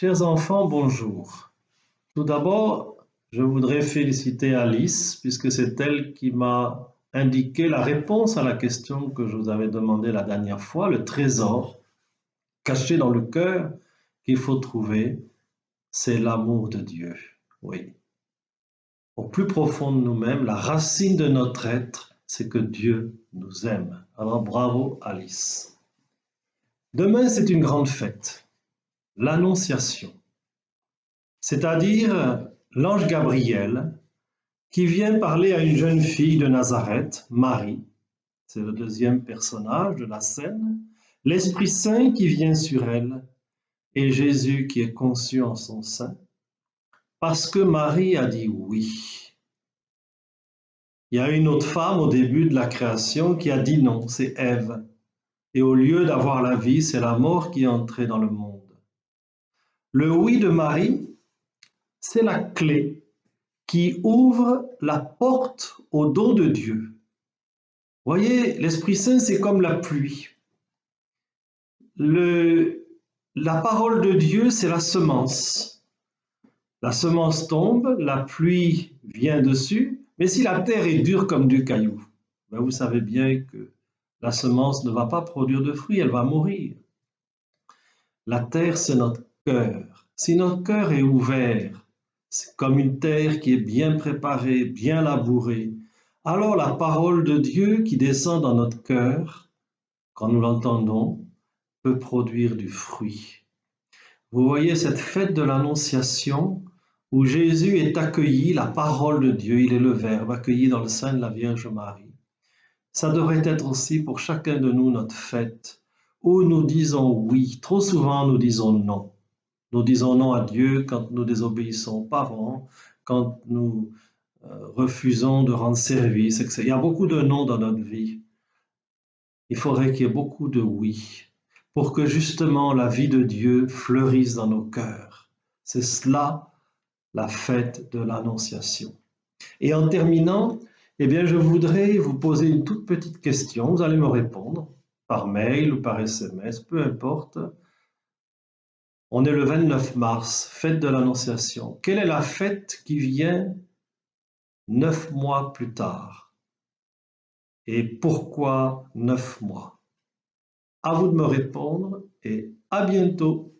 Chers enfants, bonjour. Tout d'abord, je voudrais féliciter Alice puisque c'est elle qui m'a indiqué la réponse à la question que je vous avais demandée la dernière fois, le trésor caché dans le cœur qu'il faut trouver, c'est l'amour de Dieu. Oui. Au plus profond de nous-mêmes, la racine de notre être, c'est que Dieu nous aime. Alors bravo Alice. Demain, c'est une grande fête, l'Annonciation. C'est-à-dire l'ange Gabriel qui vient parler à une jeune fille de Nazareth, Marie, c'est le deuxième personnage de la scène, l'Esprit Saint qui vient sur elle et Jésus qui est conçu en son sein, parce que Marie a dit oui. Il y a une autre femme au début de la création qui a dit non, c'est Ève. Et au lieu d'avoir la vie, c'est la mort qui est entrée dans le monde. Le oui de Marie, c'est la clé qui ouvre la porte au don de Dieu. Voyez, l'Esprit Saint, c'est comme la pluie. La parole de Dieu, c'est la semence. La semence tombe, la pluie vient dessus, mais si la terre est dure comme du caillou, ben vous savez bien que la semence ne va pas produire de fruits, elle va mourir. La terre, c'est notre cœur. Si notre cœur est ouvert, c'est comme une terre qui est bien préparée, bien labourée, alors la parole de Dieu qui descend dans notre cœur, quand nous l'entendons, peut produire du fruit. Vous voyez cette fête de l'Annonciation où Jésus est accueilli, la parole de Dieu, il est le Verbe, accueilli dans le sein de la Vierge Marie. Ça devrait être aussi pour chacun de nous notre fête, où nous disons oui. Trop souvent, nous disons non. Nous disons non à Dieu quand nous désobéissons aux parents, quand nous refusons de rendre service, etc. Il y a beaucoup de non dans notre vie. Il faudrait qu'il y ait beaucoup de oui pour que justement la vie de Dieu fleurisse dans nos cœurs. C'est cela la fête de l'Annonciation. Et en terminant, eh bien, je voudrais vous poser une toute petite question. Vous allez me répondre par mail ou par SMS, peu importe. On est le 29 mars, fête de l'Annonciation. Quelle est la fête qui vient 9 mois plus tard? Et pourquoi 9 mois? À vous de me répondre et à bientôt.